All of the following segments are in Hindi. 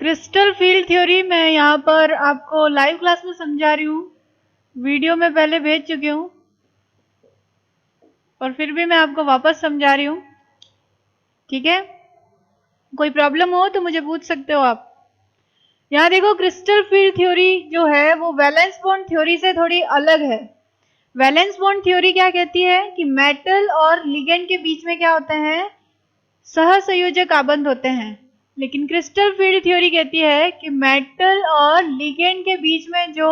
क्रिस्टल फील्ड थ्योरी मैं यहाँ पर आपको लाइव क्लास में समझा रही हूँ। वीडियो में पहले भेज चुकी हूँ और फिर भी मैं आपको वापस समझा रही हूँ। ठीक है, कोई प्रॉब्लम हो तो मुझे पूछ सकते हो आप। यहाँ देखो, क्रिस्टल फील्ड थ्योरी जो है वो वैलेंस बॉन्ड थ्योरी से थोड़ी अलग है। वैलेंस बॉन्ड थ्योरी क्या कहती है कि मेटल और लिगेंड के बीच में क्या होते हैं, सहसंयोजक आबंध होते हैं। लेकिन क्रिस्टल फील्ड थ्योरी कहती है कि मेटल और लिगेंड के बीच में जो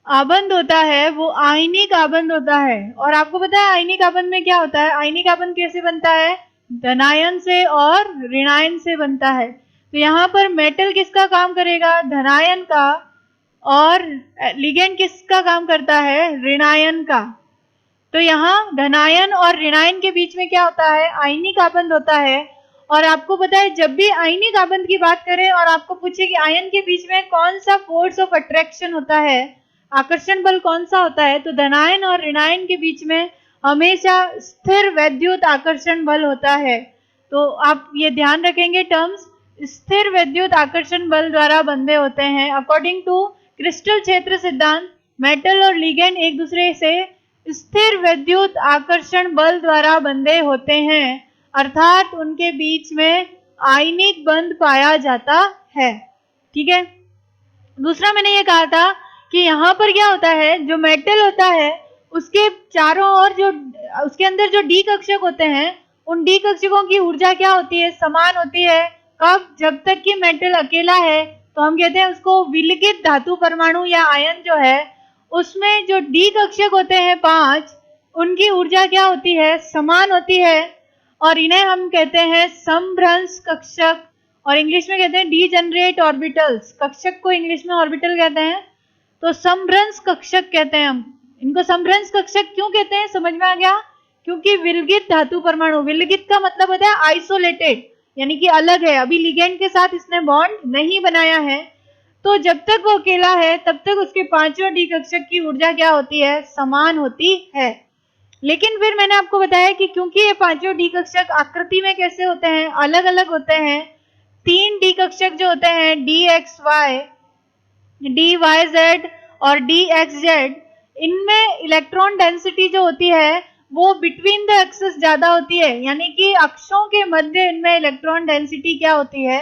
आबंध होता है वो आयनिक आबंध होता है। और आपको पता है आयनिक आबंध में क्या होता है, आयनिक आबंध कैसे बनता है, धनायन से और ऋणायन से बनता है। तो यहाँ पर मेटल किसका काम करेगा, धनायन का, और लिगेंड किसका काम करता है, ऋणायन का। तो यहाँ धनायन और ऋणायन के बीच में क्या होता है, आयनिक आबंध होता है। और आपको पता है जब भी आयनिक आबंध की बात करें और आपको पूछे कि आयन के बीच में कौन सा फोर्स ऑफ अट्रैक्शन होता है, आकर्षण बल कौन सा होता है, तो धनायन और ऋणायन के बीच में हमेशा स्थिर वैद्युत आकर्षण बल होता है। तो आप ये ध्यान रखेंगे टर्म्स, स्थिर वैद्युत आकर्षण बल द्वारा बंधे होते हैं। अकॉर्डिंग टू क्रिस्टल क्षेत्र सिद्धांत, मेटल और लिगेंड एक दूसरे से स्थिर वैद्युत आकर्षण बल द्वारा बंधे होते हैं, अर्थात उनके बीच में आयनिक बंध पाया जाता है। ठीक है, दूसरा मैंने ये कहा था कि यहाँ पर क्या होता है, जो मेटल होता है उसके चारों ओर जो उसके अंदर जो डी कक्षक होते हैं, उन डी कक्षकों की ऊर्जा क्या होती है, समान होती है। कब, जब तक कि मेटल अकेला है तो हम कहते हैं उसको विलगित धातु परमाणु या आयन जो है, उसमें जो डी कक्षक होते हैं 5, उनकी ऊर्जा क्या होती है, समान होती है। और इन्हें हम कहते हैं समभ्रंश कक्षक, और इंग्लिश में कहते हैं डीजेनरेट ऑर्बिटल्स। कक्षक को इंग्लिश में ऑर्बिटल कहते हैं, तो समभ्रंश कक्षक कहते हैं हम इनको। समभ्रंश कक्षक क्यों कहते हैं, समझ में आ गया, क्योंकि विलगित धातु परमाणु, विलगित का मतलब होता है आइसोलेटेड, यानी कि अलग है, अभी लिगेंड के साथ इसने बॉन्ड नहीं बनाया है। तो जब तक वो अकेला है तब तक उसके पांचों डी कक्षक की ऊर्जा क्या होती है, समान होती है। लेकिन फिर मैंने आपको बताया कि क्योंकि ये पांचों डी कक्षक आकृति में कैसे होते हैं, अलग अलग होते हैं। 3 डी कक्षक जो होते हैं, d x y, d y z और डी एक्स जेड, इनमें इलेक्ट्रॉन डेंसिटी जो होती है वो बिटवीन द एक्सिस ज्यादा होती है, यानी कि अक्षों के मध्य इनमें इलेक्ट्रॉन डेंसिटी क्या होती है,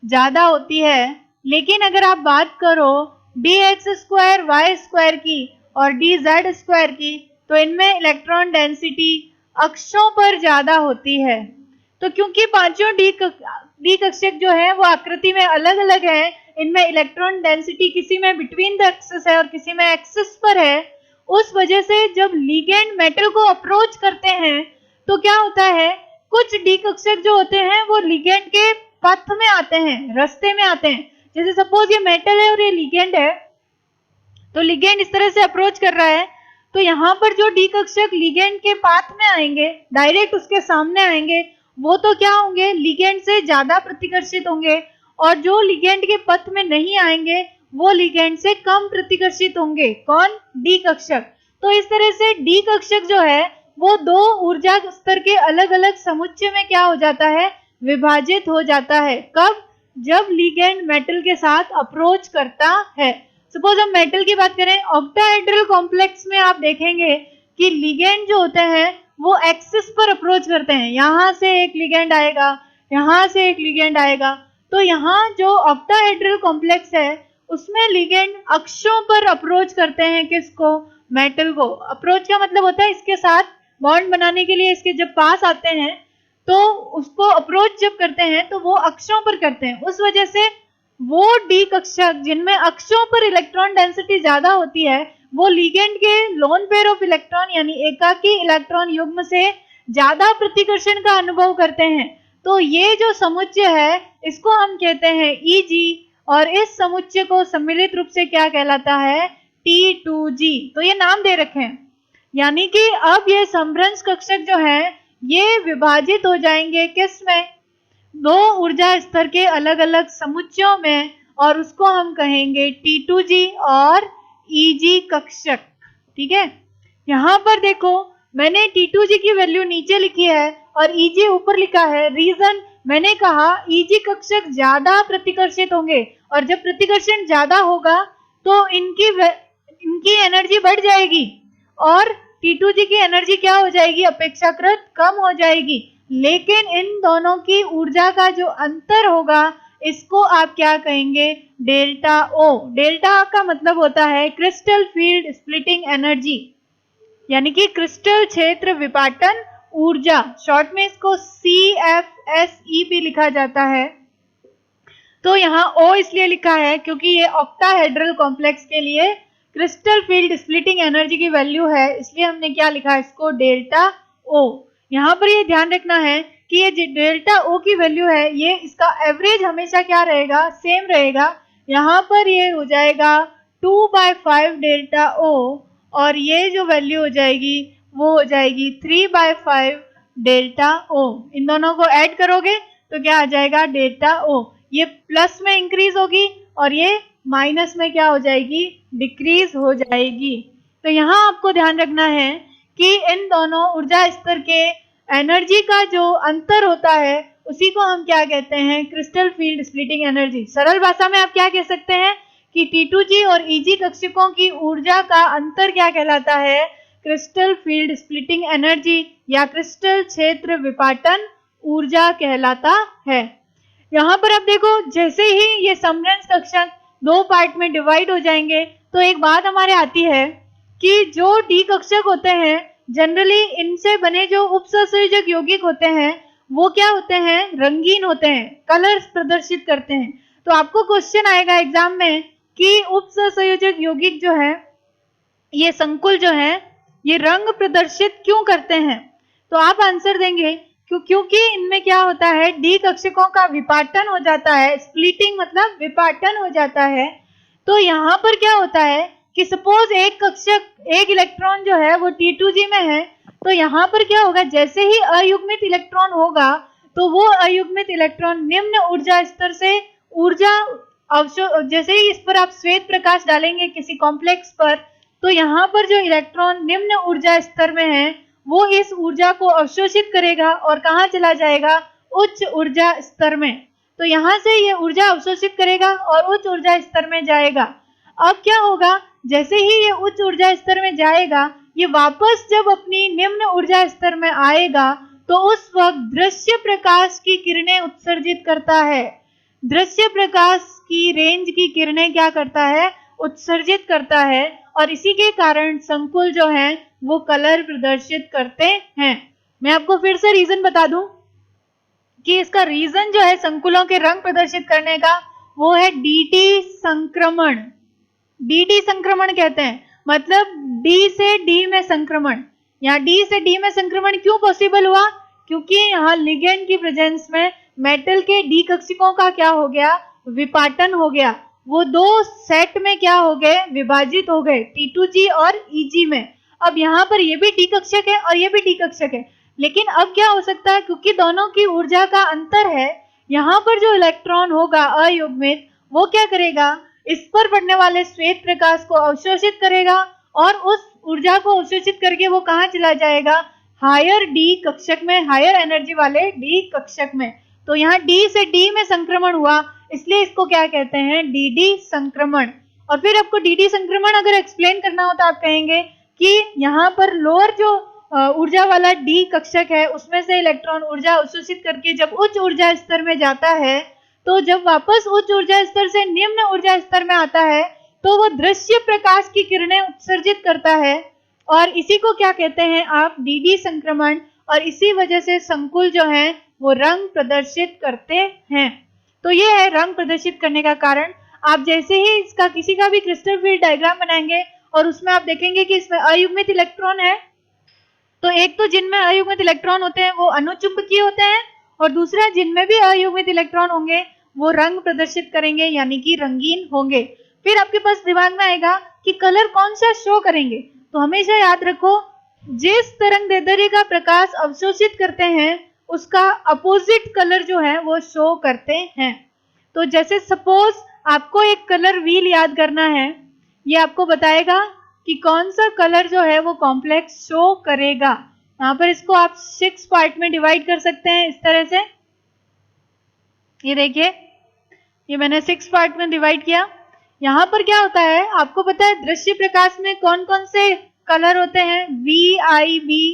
ज्यादा होती है। लेकिन अगर आप बात करो d x square y square की और डी जेड स्क्वायर की, तो इनमें इलेक्ट्रॉन डेंसिटी अक्षों पर ज्यादा होती है। तो क्योंकि पांचों डी कक्षक जो है वो आकृति में अलग अलग है, इनमें इलेक्ट्रॉन डेंसिटी किसी में बिटवीन द एक्सिस है और किसी में एक्सिस पर है, उस वजह से जब लिगेंड मेटल को अप्रोच करते हैं तो क्या होता है, कुछ डी कक्षक जो होते हैं वो लिगेंड के पथ में आते हैं, रास्ते में आते हैं। जैसे सपोज ये मेटल है और ये लिगेंड है, तो लिगेंड इस तरह से अप्रोच कर रहा है, तो यहाँ पर जो डी कक्षक लिगेंड के पाथ में आएंगे, डायरेक्ट उसके सामने आएंगे, वो तो क्या होंगे, लिगेंड से ज्यादा प्रतिकर्षित होंगे, और जो लिगेंड के पथ में नहीं आएंगे वो लिगेंड से कम प्रतिकर्षित होंगे। कौन, डी कक्षक। तो इस तरह से डी कक्षक जो है वो दो ऊर्जा स्तर के अलग अलग समुच्चय में क्या हो जाता है, विभाजित हो जाता है। कब, जब लिगेंड मेटल के साथ अप्रोच करता है। सपोज हम मेटल की बात करें, ऑक्टाहेड्रल कॉम्प्लेक्स में आप देखेंगे कि लिगेंड जो होते हैं वो एक्सिस पर अप्रोच करते हैं, यहां से एक लिगेंड आएगा, यहां से एक लिगेंड आएगा। तो यहाँ जो ऑक्टाहेड्रल कॉम्प्लेक्स है उसमें लिगेंड अक्षों पर अप्रोच करते हैं, किसको, मेटल को। अप्रोच का मतलब होता है इसके साथ बॉन्ड बनाने के लिए इसके जब पास आते हैं तो उसको अप्रोच जब करते हैं तो वो अक्षों पर करते हैं। उस वजह से वो डी कक्षक जिनमें अक्षों पर इलेक्ट्रॉन डेंसिटी ज्यादा होती है वो लिगेंड के लोन पेयर ऑफ इलेक्ट्रॉन यानी एकाकी इलेक्ट्रॉन युग्म से ज्यादा प्रतिकर्षण का अनुभव करते हैं। तो ये जो समुच्चय है इसको हम कहते हैं Eg, और इस समुच्चय को सम्मिलित रूप से क्या कहलाता है, T2G। तो ये नाम दे रखे हैं, यानी कि अब ये समभ्रंश कक्षक जो है ये विभाजित हो जाएंगे किस में, दो ऊर्जा स्तर के अलग अलग समुच्चयों में, और उसको हम कहेंगे T2G और Eg कक्षक। ठीक है, यहाँ पर देखो मैंने T2G की वैल्यू नीचे लिखी है और Eg ऊपर लिखा है। रीजन, मैंने कहा Eg कक्षक ज्यादा प्रतिकर्षित होंगे, और जब प्रतिकर्षण ज्यादा होगा तो इनकी एनर्जी बढ़ जाएगी और T2G की एनर्जी क्या हो जाएगी, अपेक्षाकृत कम हो जाएगी। लेकिन इन दोनों की ऊर्जा का जो अंतर होगा इसको आप क्या कहेंगे, डेल्टा O। डेल्टा का मतलब होता है क्रिस्टल फील्ड स्प्लिटिंग एनर्जी, यानी कि क्रिस्टल क्षेत्र विपाटन ऊर्जा, शॉर्ट में इसको CFSE भी लिखा जाता है। तो यहाँ O इसलिए लिखा है क्योंकि ये ऑक्टाहेड्रल कॉम्प्लेक्स के लिए क्रिस्टल फील्ड स्प्लिटिंग एनर्जी की वैल्यू है, इसलिए हमने क्या लिखा है इसको, डेल्टा O। यहाँ पर ये ध्यान रखना है कि ये डेल्टा O की वैल्यू है, ये इसका एवरेज हमेशा क्या रहेगा, सेम रहेगा। यहाँ पर ये हो जाएगा 2/5 डेल्टा O, और ये जो वैल्यू हो जाएगी वो हो जाएगी 3/5 डेल्टा O। इन दोनों को ऐड करोगे तो क्या आ जाएगा, डेल्टा O। ये प्लस में इंक्रीज होगी और ये माइनस में क्या हो जाएगी, डिक्रीज हो जाएगी। तो यहाँ आपको ध्यान रखना है कि इन दोनों ऊर्जा स्तर के एनर्जी का जो अंतर होता है उसी को हम क्या कहते हैं, क्रिस्टल फील्ड स्प्लिटिंग एनर्जी। सरल भाषा में आप क्या कह सकते हैं कि T2G और Eg कक्षकों की ऊर्जा का अंतर क्या कहलाता है, क्रिस्टल फील्ड स्प्लिटिंग एनर्जी या क्रिस्टल क्षेत्र विपाटन ऊर्जा कहलाता है। यहाँ पर आप देखो, जैसे ही ये समरंज कक्षक दो पार्ट में डिवाइड हो जाएंगे तो एक बात हमारे आती है कि जो डी कक्षक होते हैं जनरली इनसे बने जो उपसंयोजक यौगिक होते हैं वो क्या होते हैं, रंगीन होते हैं, कलर्स प्रदर्शित करते हैं। तो आपको क्वेश्चन आएगा एग्जाम में कि उपसंयोजक यौगिक जो है, ये संकुल जो है, ये रंग प्रदर्शित क्यों करते हैं। तो आप आंसर देंगे क्योंकि इनमें क्या होता है, डी कक्षकों का विपाटन हो जाता है, स्प्लिटिंग मतलब विपाटन हो जाता है। तो यहाँ पर क्या होता है कि सपोज एक कक्षक, एक इलेक्ट्रॉन जो है वो T2G में है, तो यहाँ पर क्या होगा, जैसे ही अयुग्मित इलेक्ट्रॉन होगा तो वो अयुग्मित इलेक्ट्रॉन निम्न ऊर्जा स्तर से ऊर्जा जैसे ही इस पर आप श्वेत प्रकाश डालेंगे किसी कॉम्प्लेक्स पर, तो यहाँ पर जो इलेक्ट्रॉन निम्न ऊर्जा स्तर में है वो इस ऊर्जा को अवशोषित करेगा और कहाँ चला जाएगा, उच्च ऊर्जा स्तर में। तो यहाँ से ये ऊर्जा अवशोषित करेगा और उच्च ऊर्जा स्तर में जाएगा। अब क्या होगा, जैसे ही ये उच्च ऊर्जा स्तर में जाएगा, ये वापस जब अपनी निम्न ऊर्जा स्तर में आएगा तो उस वक्त दृश्य प्रकाश की किरणें उत्सर्जित करता है। दृश्य प्रकाश की रेंज की किरणें क्या करता है, उत्सर्जित करता है, और इसी के कारण संकुल जो है वो कलर प्रदर्शित करते हैं। मैं आपको फिर से रीजन बता दूं कि इसका रीजन जो है संकुलों के रंग प्रदर्शित करने का वो है DT संक्रमण। DT संक्रमण कहते हैं, मतलब D से D में संक्रमण। यहाँ D से D में संक्रमण क्यों पॉसिबल हुआ, क्योंकि यहाँ लिगेंड की प्रेजेंस में मेटल के D कक्षकों का क्या हो गया, विपाटन हो गया। वो दो सेट में क्या हो गए, विभाजित हो गए, T2G और Eg में। अब यहाँ पर ये भी डी कक्षक है और ये भी डी कक्षक है, लेकिन अब क्या हो सकता है, क्योंकि दोनों की ऊर्जा का अंतर है, यहाँ पर जो इलेक्ट्रॉन होगा अयुग्मित वो क्या करेगा, इस पर पड़ने वाले श्वेत प्रकाश को अवशोषित करेगा और उस ऊर्जा को अवशोषित करके वो कहाँ चला जाएगा, हायर डी कक्षक में, हायर एनर्जी वाले डी कक्षक में। तो यहाँ डी से डी में संक्रमण हुआ, इसलिए इसको क्या कहते हैं, DD संक्रमण। और फिर आपको DD संक्रमण अगर एक्सप्लेन करना हो तो आप कहेंगे कि यहाँ पर लोअर जो ऊर्जा वाला डी कक्षक है उसमें से इलेक्ट्रॉन ऊर्जा अवशोषित करके जब उच्च ऊर्जा स्तर में जाता है, तो जब वापस उच्च ऊर्जा स्तर से निम्न ऊर्जा स्तर में आता है तो वो दृश्य प्रकाश की किरणें उत्सर्जित करता है, और इसी को क्या कहते हैं आप, DD संक्रमण। और इसी वजह से संकुल जो है वो रंग प्रदर्शित करते हैं। तो ये है रंग प्रदर्शित करने का कारण। आप जैसे ही इसका किसी का भी क्रिस्टल फील्ड डायग्राम बनाएंगे और उसमें आप देखेंगे कि इसमें अयुग्मित इलेक्ट्रॉन है, तो एक तो जिनमें अयुग्मित इलेक्ट्रॉन होते हैं वो अनुचुंबकीय होते हैं, और दूसरा जिनमें भी अयुग्मित इलेक्ट्रॉन होंगे वो रंग प्रदर्शित करेंगे, यानी कि रंगीन होंगे। फिर आपके पास दिमाग में आएगा कि कलर कौन सा शो करेंगे, तो हमेशा याद रखो जिस तरंगदैर्ध्य का प्रकाश अवशोषित करते हैं उसका अपोजिट कलर जो है वो शो करते हैं। तो जैसे सपोज आपको एक कलर व्हील याद करना है, ये आपको बताएगा कि कौन सा कलर जो है वो कॉम्प्लेक्स शो करेगा। यहाँ पर इसको आप 6 पार्ट में डिवाइड कर सकते हैं इस तरह से। ये देखिए, ये मैंने 6 पार्ट में डिवाइड किया। यहाँ पर क्या होता है, आपको पता है दृश्य प्रकाश में कौन कौन से कलर होते हैं? VIBGYOR,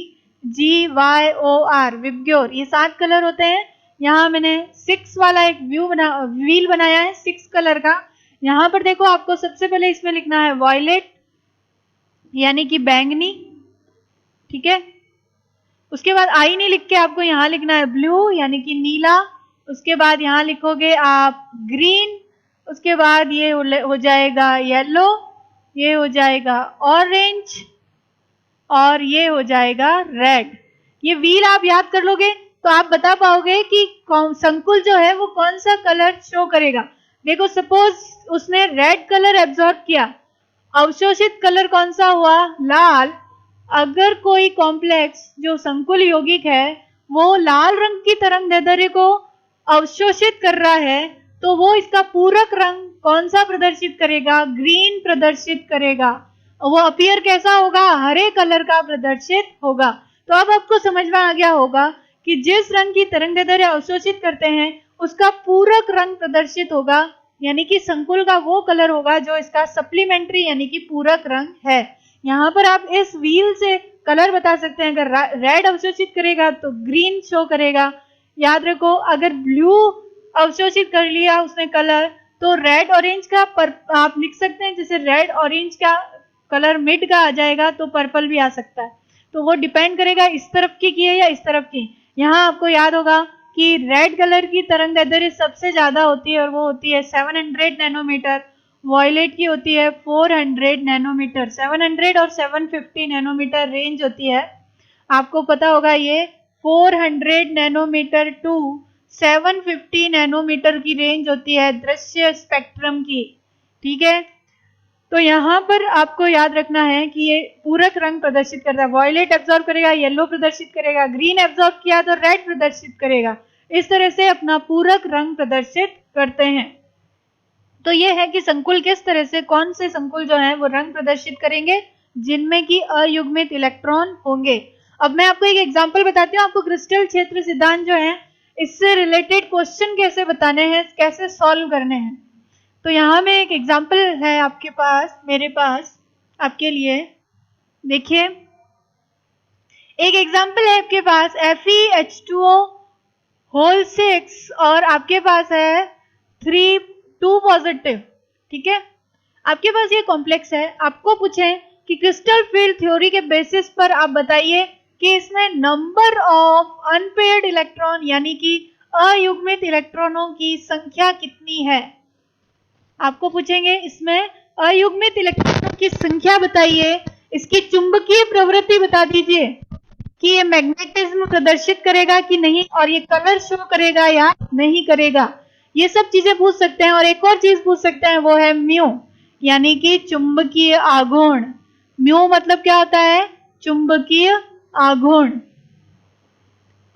विबग्योर, ये 7 कलर होते हैं। यहाँ मैंने 6 वाला एक व्हील बनाया है 6 कलर का। यहाँ पर देखो, आपको सबसे पहले इसमें लिखना है वॉयलेट यानी कि बैंगनी, ठीक है। उसके बाद आई नहीं लिख के आपको यहाँ लिखना है ब्लू यानी कि नीला। उसके बाद यहाँ लिखोगे आप ग्रीन। उसके बाद ये हो जाएगा येलो, ये हो जाएगा ऑरेंज और ये हो जाएगा रेड। ये व्हील आप याद कर लोगे तो आप बता पाओगे कि संकुल जो है वो कौन सा कलर शो करेगा। देखो, सपोज उसने रेड कलर एब्जॉर्ब किया, अवशोषित कलर कौन सा हुआ? लाल। अगर कोई कॉम्प्लेक्स जो संकुल यौगिक है वो लाल रंग की तरंगदैर्ध्य को अवशोषित कर रहा है तो वो इसका पूरक रंग कौन सा प्रदर्शित करेगा? ग्रीन प्रदर्शित करेगा। वो अपीयर कैसा होगा? हरे कलर का प्रदर्शित होगा। तो अब आपको समझ में आ गया होगा कि जिस रंग की तरंगदैर्ध्य अवशोषित करते हैं उसका पूरक रंग प्रदर्शित होगा, यानी कि संकुल का वो कलर होगा जो इसका सप्लीमेंट्री यानी कि पूरक रंग है। यहाँ पर आप इस व्हील से कलर बता सकते हैं। अगर रेड अवशोषित करेगा तो ग्रीन शो करेगा। याद रखो, अगर ब्लू अवशोषित कर लिया उसने कलर तो रेड ऑरेंज का आप लिख सकते हैं। जैसे रेड ऑरेंज का कलर मिड का आ जाएगा तो पर्पल भी आ सकता है। तो वो डिपेंड करेगा इस तरफ की है या इस तरफ की। यहाँ आपको याद होगा कि रेड कलर की तरंगदैर्ध्य सबसे ज्यादा होती है और वो होती है 700 नैनोमीटर। वॉयलेट की होती है 400 नैनोमीटर। 700 और 750 नैनोमीटर रेंज होती है। आपको पता होगा ये 400 नैनोमीटर टू 750 नैनोमीटर की रेंज होती है दृश्य स्पेक्ट्रम की, ठीक है। तो यहाँ पर आपको याद रखना है कि ये पूरक रंग प्रदर्शित करता है। वॉयलेट एब्जॉर्ब करेगा, येलो प्रदर्शित करेगा, ग्रीन एब्जॉर्ब किया तो रेड प्रदर्शित करेगा। इस तरह से अपना पूरक रंग प्रदर्शित करते हैं। तो ये है कि संकुल किस तरह से, कौन से संकुल जो है वो रंग प्रदर्शित करेंगे जिनमें कि अयुग्मित इलेक्ट्रॉन होंगे। अब मैं आपको एक एग्जांपल बताती हूँ, आपको क्रिस्टल क्षेत्र सिद्धांत जो है इससे रिलेटेड क्वेश्चन कैसे बताने हैं, कैसे सॉल्व करने हैं। तो यहाँ में एक एग्जांपल है आपके पास, मेरे पास आपके लिए। देखिए, एक एग्जांपल है आपके पास FeH2O होल 6 और आपके पास है 2 पॉजिटिव, ठीक है। आपके पास ये कॉम्प्लेक्स है। आपको पूछें कि क्रिस्टल फील्ड थ्योरी के बेसिस पर आप बताइए कि इसमें नंबर ऑफ अनपेयर्ड इलेक्ट्रॉन यानी कि अयुग्मित इलेक्ट्रॉनों की संख्या कितनी है। आपको पूछेंगे इसमें अयुग्मित इलेक्ट्रॉनों की संख्या बताइए, इसकी चुंबकीय प्रवृत्ति बता दीजिए कि ये मैग्नेटिज्म प्रदर्शित करेगा कि नहीं, और ये कलर शो करेगा या नहीं करेगा। ये सब चीजें पूछ सकते हैं। और एक और चीज पूछ सकते हैं, वो है म्यू यानी कि चुंबकीय आघूर्ण। म्यू मतलब क्या होता है? चुंबकीय आघूर्ण।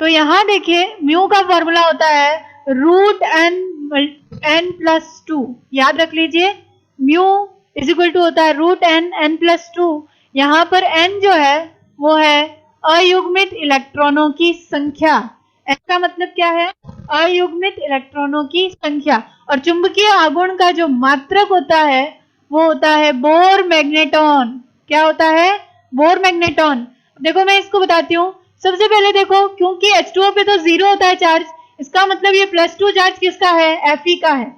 तो यहां देखिए, म्यू का फॉर्मूला होता है √n+2। याद रख लीजिए, म्यू इज इक्वल टू होता है √n+2। यहां पर n जो है वो है अयुग्मित इलेक्ट्रॉनों की संख्या। n का मतलब क्या है? अयुग्मित इलेक्ट्रॉनों की संख्या। और चुंबकीय आघूर्ण का जो मात्रक होता है वो होता है बोर मैग्नेटॉन। क्या होता है? Bore magneton. देखो, मैं इसको बताती हूँ। सबसे पहले देखो, क्योंकि H2O पे तो 0 होता है चार्ज, इसका मतलब ये +2 चार्ज किसका है? Fe का है।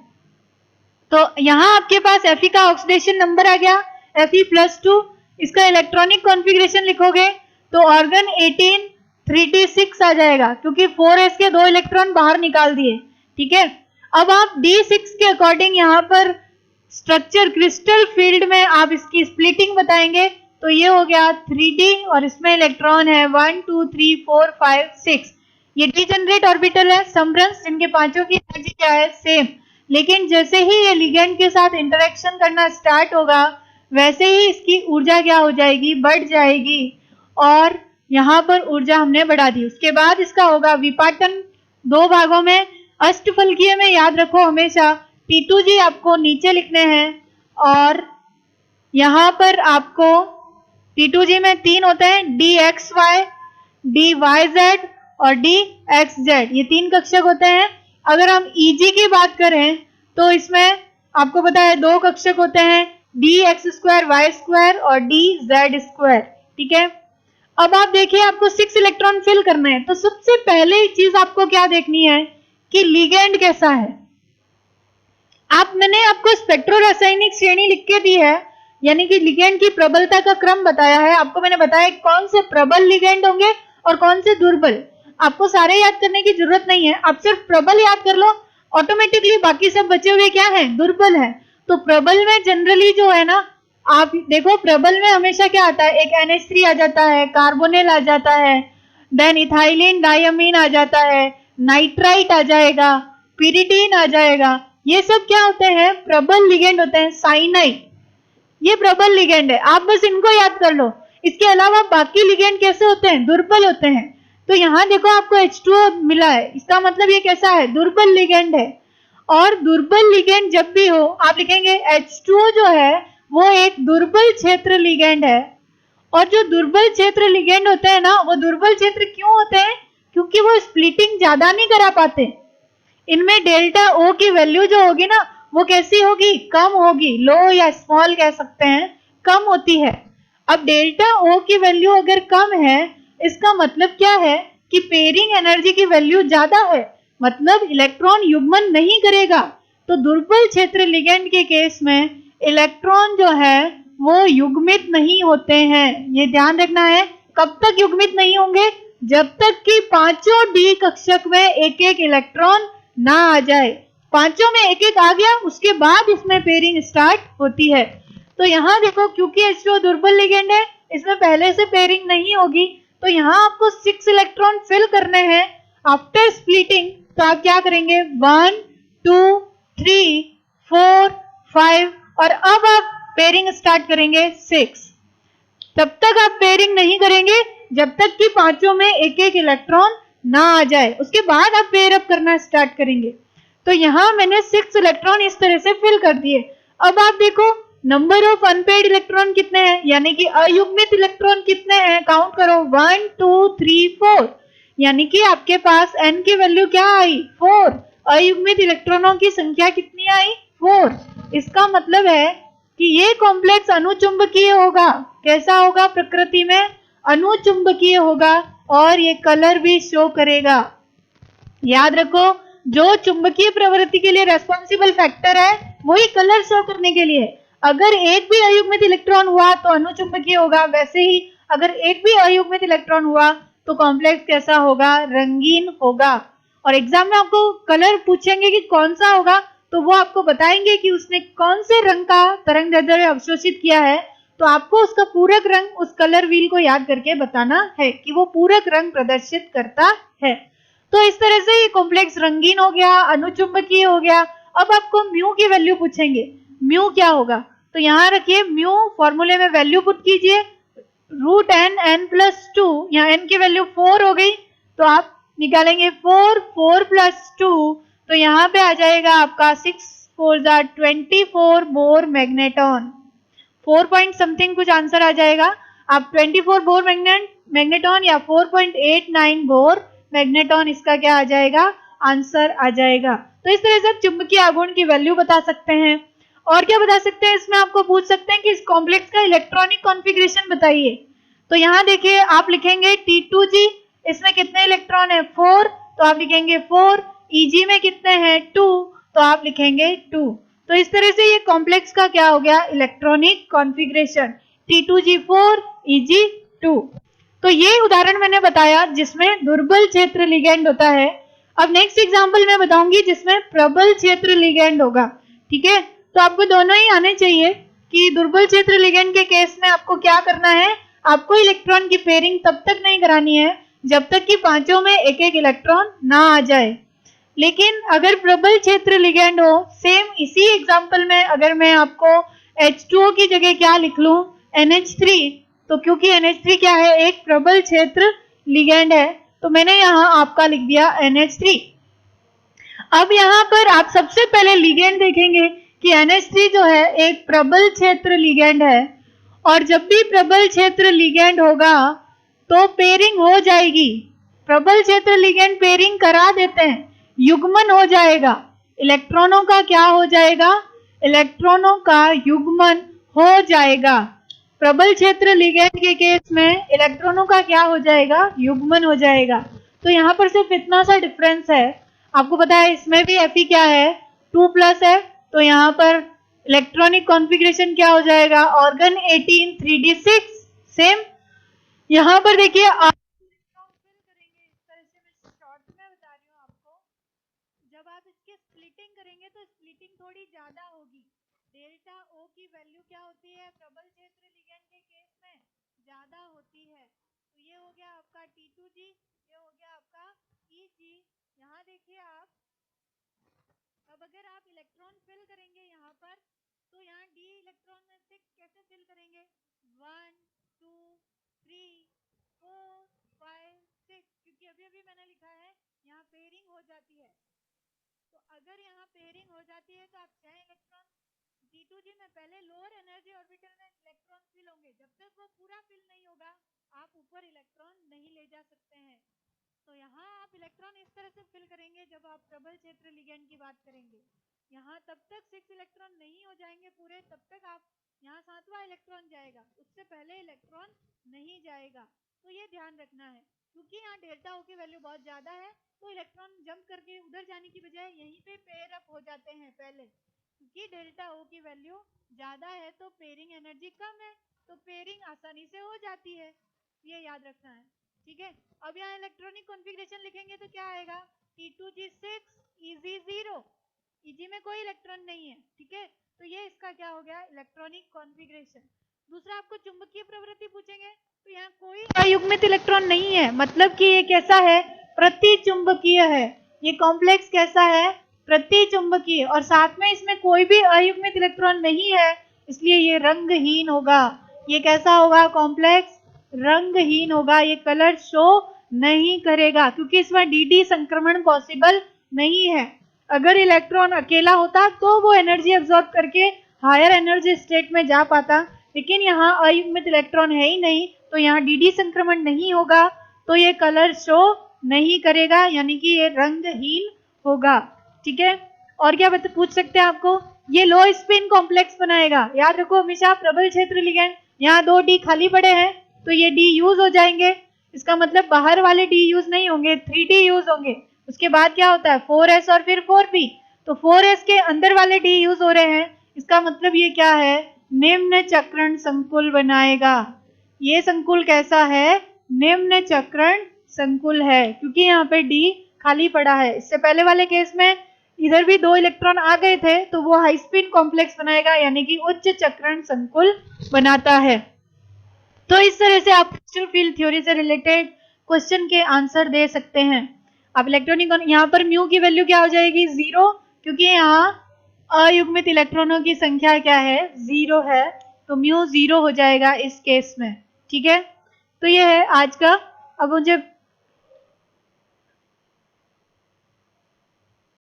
तो यहां आपके पास Fe का ऑक्सीडेशन नंबर आ गया, Fe+2। इसका इलेक्ट्रॉनिक कॉन्फ़िगरेशन लिखोगे तो ऑर्गन 18 3d6 आ जाएगा, क्योंकि 4s के 2 इलेक्ट्रॉन बाहर निकाल दिए, ठीक है। अब आप d6 के अकॉर्डिंग यहाँ पर स्ट्रक्चर क्रिस्टल फील्ड में आप इसकी स्प्लिटिंग बताएंगे तो ये हो गया 3d और इसमें इलेक्ट्रॉन है 1 2 3 4 5 6। ये डिजेनरेट ऑर्बिटल है, समरंस, जिनके पांचों की एनर्जी क्या है? सेम। लेकिन जैसे ही ये लिगेंड के साथ इंटरेक्शन करना स्टार्ट होगा वैसे ही इसकी ऊर्जा क्या हो जाएगी? बढ़ जाएगी। और यहाँ पर ऊर्जा हमने बढ़ा दी। उसके बाद इसका होगा विपाटन 2 भागों में। अष्टफलकीय में याद रखो हमेशा T2G आपको नीचे लिखने हैं और यहाँ पर आपको T2G में 3 होते हैं, DXY, DYZ और DXZ। ये 3 कक्षक होते हैं। अगर हम Eg की बात करें तो इसमें आपको पता है दो कक्षक होते हैं, dx2y² और dz², ठीक है। अब आप देखिए आपको 6 इलेक्ट्रॉन फिल करना है, तो सबसे पहले चीज आपको क्या देखनी है कि लिगेंड कैसा है। मैंने आपको स्पेक्ट्रो रासायनिक श्रेणी लिख के दी है, यानी कि लिगेंड की प्रबलता का क्रम बताया है। आपको मैंने बताया कौन से प्रबल लिगेंड होंगे और कौन से दुर्बल। आपको सारे याद करने की जरूरत नहीं है, आप सिर्फ प्रबल याद कर लो, ऑटोमेटिकली बाकी सब बचे हुए क्या है, दुर्बल है। तो प्रबल में जनरली जो है ना, आप देखो प्रबल में हमेशा क्या आता है, एक NH3 आ जाता है, कार्बोनिल आ जाता है, देन इथाइलिन डायमीन आ जाता है, नाइट्राइट आ जाएगा, पिरिडीन आ जाएगा। ये सब क्या होते हैं, प्रबल लिगेंड होते हैं। साइनाइड ये प्रबल लिगेंड है, आप बस इनको याद कर लो। इसके अलावा बाकी लिगेंड कैसे होते हैं, दुर्बल होते हैं। तो यहाँ देखो आपको H2O मिला है, इसका मतलब ये कैसा है, दुर्बल लिगेंड है। और दुर्बल लिगेंड जब भी हो आप लिखेंगे H2O जो है वो एक दुर्बल क्षेत्र लिगेंड है। और जो दुर्बल क्षेत्र लिगेंड होते हैं ना, वो दुर्बल क्षेत्र क्यों होते हैं, क्योंकि वो स्प्लिटिंग ज्यादा नहीं करा पाते। इनमें डेल्टा O की वैल्यू जो होगी ना, वो कैसी होगी, कम होगी, लो या स्मॉल कह सकते हैं, कम होती है। अब डेल्टा O की वैल्यू अगर कम है, इसका मतलब क्या है कि पेयरिंग एनर्जी की वैल्यू ज्यादा है, मतलब इलेक्ट्रॉन युग्मन नहीं करेगा। तो दुर्बल क्षेत्र लिगेंड के केस में इलेक्ट्रॉन जो है वो युग्मित नहीं होते हैं। ये ध्यान रखना है। कब तक युग्मित नहीं होंगे, जब तक कि पांचों डी कक्षक में एक एक इलेक्ट्रॉन ना आ जाए। पांचों में एक एक आ गया, उसके बाद इसमें पेयरिंग स्टार्ट होती है। तो यहाँ देखो क्योंकि H2O दुर्बल लिगेंड है, इसमें पहले से पेयरिंग नहीं होगी, तो यहाँ आपको 6 इलेक्ट्रॉन फिल करने हैं आफ्टर स्प्लिटिंग। तो आप क्या करेंगे, 1 2 3 4 5 और अब आप पेयरिंग स्टार्ट करेंगे 6। तब तक आप पेयरिंग नहीं करेंगे जब तक कि पांचों में एक एक इलेक्ट्रॉन ना आ जाए, उसके बाद आप पेयर अप करना स्टार्ट करेंगे। तो यहाँ मैंने 6 इलेक्ट्रॉन इस तरह से फिल कर दिए। अब आप देखो नंबर ऑफ अनपेयर्ड इलेक्ट्रॉन कितने हैं, यानी कि अयुग्मित इलेक्ट्रॉन कितने हैं, काउंट करो 1 2 3 4, यानी कि आपके पास n की वैल्यू क्या आई, 4। अयुग्मित इलेक्ट्रॉनों की संख्या कितनी आई, 4। इसका मतलब है कि ये कॉम्प्लेक्स अनुचुंबकीय होगा। कैसा होगा, प्रकृति में अनुचुंबकीय होगा और ये कलर भी शो करेगा। याद रखो, जो चुंबकीय प्रवृत्ति के लिए रेस्पॉन्सिबल फैक्टर है वही कलर शो करने के लिए। अगर एक भी अयुग्मित इलेक्ट्रॉन हुआ तो अनुचुंबकीय होगा, वैसे ही अगर एक भी अयुग्मित इलेक्ट्रॉन हुआ तो कॉम्प्लेक्स कैसा होगा, रंगीन होगा। और एग्जाम में आपको कलर पूछेंगे कि कौन सा होगा, तो वो आपको बताएंगे कि उसने कौन से रंग का तरंगदैर्ध्य अवशोषित किया है। तो आपको उसका पूरक रंग उस कलर व्हील को याद करके बताना है कि वो पूरक रंग प्रदर्शित करता है। तो इस तरह से ये कॉम्प्लेक्स रंगीन हो गया, अनुचुंबकीय हो गया। अब आपको म्यू की वैल्यू पूछेंगे, म्यू क्या होगा, तो यहाँ रखिए म्यू फॉर्मूले में वैल्यू पुट कीजिए, √n+2, यहाँ n की वैल्यू 4 हो गई, तो आप निकालेंगे 4 4+2, तो यहाँ पे आ जाएगा आपका 6 4 24 बोर मैग्नेटॉन, 4 पॉइंट समथिंग कुछ आंसर आ जाएगा। आप 24 बोर मैग्नेटॉन या 4.89 बोर मैग्नेटॉन, इसका क्या आ जाएगा, आंसर आ जाएगा। तो इस तरह से आप चुंबकीय आघूर्ण की वैल्यू बता सकते हैं। और क्या बता सकते हैं, इसमें आपको पूछ सकते हैं कि इस कॉम्प्लेक्स का इलेक्ट्रॉनिक कॉन्फ़िगरेशन बताइए। तो यहाँ देखिए आप लिखेंगे T2G, इसमें कितने इलेक्ट्रॉन है, 4, तो आप लिखेंगे 4। Eg में कितने हैं, 2, तो आप लिखेंगे 2। तो इस तरह से ये कॉम्प्लेक्स का क्या हो गया, इलेक्ट्रॉनिक कॉन्फ़िगरेशन, T2G4 Eg2। तो ये उदाहरण मैंने बताया जिसमें दुर्बल क्षेत्र लिगेंड होता है। अब नेक्स्ट एग्जांपल मैं बताऊंगी जिसमें प्रबल क्षेत्र लिगेंड होगा, ठीक है। तो आपको दोनों ही आने चाहिए कि दुर्बल क्षेत्र लिगेंड के केस में आपको क्या करना है, आपको इलेक्ट्रॉन की पेयरिंग तब तक नहीं करानी है जब तक कि पांचों में एक एक इलेक्ट्रॉन ना आ जाए। लेकिन अगर प्रबल क्षेत्र लिगेंड हो, सेम इसी एग्जांपल में अगर मैं आपको H2O की जगह क्या लिख लूं, NH3, तो क्योंकि NH3 क्या है, एक प्रबल क्षेत्र लिगेंड है, तो मैंने यहाँ आपका लिख दिया NH3। अब यहाँ पर आप सबसे पहले लिगेंड देखेंगे कि NH3 जो है एक प्रबल क्षेत्र लिगेंड है, और जब भी प्रबल क्षेत्र लिगेंड होगा तो पेयरिंग हो जाएगी। प्रबल क्षेत्र लिगेंड पेयरिंग करा देते हैं, युग्मन हो जाएगा। इलेक्ट्रॉनों का क्या हो जाएगा? इलेक्ट्रॉनों का युग्मन हो जाएगा। प्रबल क्षेत्र लिगैंड के केस में इलेक्ट्रॉनों का क्या हो जाएगा? युग्मन हो जाएगा। तो यहाँ पर सिर्फ इतना सा डिफरेंस है। आपको पता है इसमें भी Fe क्या है? 2+ है, तो यहाँ पर इलेक्ट्रॉनिक कॉन्फ़िगरेशन क्या हो जाएगा? Organ 18 3d6 same. यहाँ पर देखिए आप फिल करेंगे इस तरह से, मैं शॉर्ट में बता रही हूँ आपको। जब आप इसकी स्प्लिटिंग करेंगे तो स्प्लिटिंग थोड़ी ज्यादा होगी। डेल्टा O की वैल्यू क्या होती है? प्रबल क्षेत्र लिगैंड के केस में ज्यादा होती है। तो ये हो गया आपका T2G, ये हो गया आपका EG। यहाँ देखिए आप, अब अगर आप इलेक्ट्रॉन फिल करेंगे यहाँ पर, तो यहाँ D इलेक्ट्रॉन में से कैसे फिल करेंगे? 1 2 3 4 5 6, क्योंकि अभी अभी मैंने लिखा है यहाँ पेयरिंग हो जाती है। तो अगर यहाँ पेयरिंग हो जाती है तो आप 6 इलेक्ट्रॉन T2G में पहले लोअर एनर्जी ऑर्बिटल में इलेक्ट्रॉन फिल होंगे। जब तक वो पूरा फिल नहीं होगा आप ऊपर इलेक्ट्रॉन नहीं ले जा सकते हैं। तो यहाँ आप इलेक्ट्रॉन इस तरह से फिल करेंगे। जब आप प्रबल क्षेत्र लिगैंड की बात करेंगे, यहाँ तब तक 6 इलेक्ट्रॉन नहीं हो जाएंगे पूरे, तब तक आप यहाँ 7वां इलेक्ट्रॉन जाएगा, उससे पहले इलेक्ट्रॉन नहीं जाएगा। तो ये ध्यान रखना है, क्योंकि यहाँ डेल्टा O की वैल्यू बहुत ज्यादा है, तो इलेक्ट्रॉन जंप करके उधर जाने की बजाय यहीं पे पेयर अप हो जाते हैं पहले, क्योंकि डेल्टा O की वैल्यू ज्यादा है तो पेयरिंग एनर्जी कम है, तो पेयरिंग आसानी से हो जाती है। ये याद रखना है, ठीक है। अब यहाँ इलेक्ट्रॉनिक कॉन्फ़िगरेशन लिखेंगे तो क्या आएगा? T2G6 EG0, EG में कोई इलेक्ट्रॉन नहीं है, ठीक है। तो ये इसका क्या हो गया? Electronic configuration. दूसरा आपको चुंबकीय प्रवृत्ति पूछेंगे, तो यहाँ कोई अयुग्मित इलेक्ट्रॉन नहीं है, मतलब कि ये कैसा है? प्रतिचुंबकीय है। ये कॉम्प्लेक्स कैसा है? प्रतिचुंबकीय, और साथ में इसमें कोई भी अयुग्मित इलेक्ट्रॉन नहीं है, इसलिए ये रंगहीन होगा। ये कैसा होगा? कॉम्प्लेक्स रंगहीन होगा, ये कलर शो नहीं करेगा, क्योंकि इसमें डी संक्रमण पॉसिबल नहीं है। अगर इलेक्ट्रॉन अकेला होता तो वो एनर्जी एब्जॉर्ब करके हायर एनर्जी स्टेट में जा पाता, लेकिन यहाँ अयुग्मित इलेक्ट्रॉन है ही नहीं, तो यहाँ डी संक्रमण नहीं होगा, तो ये कलर शो नहीं करेगा, यानी कि ये रंगहीन होगा, ठीक है। और क्या पूछ सकते हैं आपको? ये लो स्पिन कॉम्प्लेक्स बनाएगा। याद रखो हमेशा, प्रबल क्षेत्र लिगैंड, यहाँ 2 डी खाली पड़े हैं, तो ये डी यूज हो जाएंगे। इसका मतलब बाहर वाले डी यूज नहीं होंगे, 3D यूज होंगे। उसके बाद क्या होता है? 4s और फिर 4p, तो 4s के अंदर वाले डी यूज हो रहे हैं, इसका मतलब ये क्या है? निम्न चक्रण संकुल बनाएगा। ये संकुल कैसा है? निम्न चक्रण संकुल है, क्योंकि यहाँ पे डी खाली पड़ा है। इससे पहले वाले केस में इधर भी 2 इलेक्ट्रॉन आ गए थे, तो वो हाई स्पिन कॉम्प्लेक्स बनाएगा, यानी कि उच्च चक्रण संकुल बनाता है। तो इस तरह से आप क्रिस्टल फील्ड थ्योरी से रिलेटेड क्वेश्चन के आंसर दे सकते हैं। अब इलेक्ट्रॉनिक, यहाँ पर म्यू की वैल्यू क्या हो जाएगी? 0, क्योंकि यहाँ अयुग्मित इलेक्ट्रॉनों की संख्या क्या है? 0 है, तो म्यू 0 हो जाएगा इस केस में, ठीक है। तो ये है आज का। अब मुझे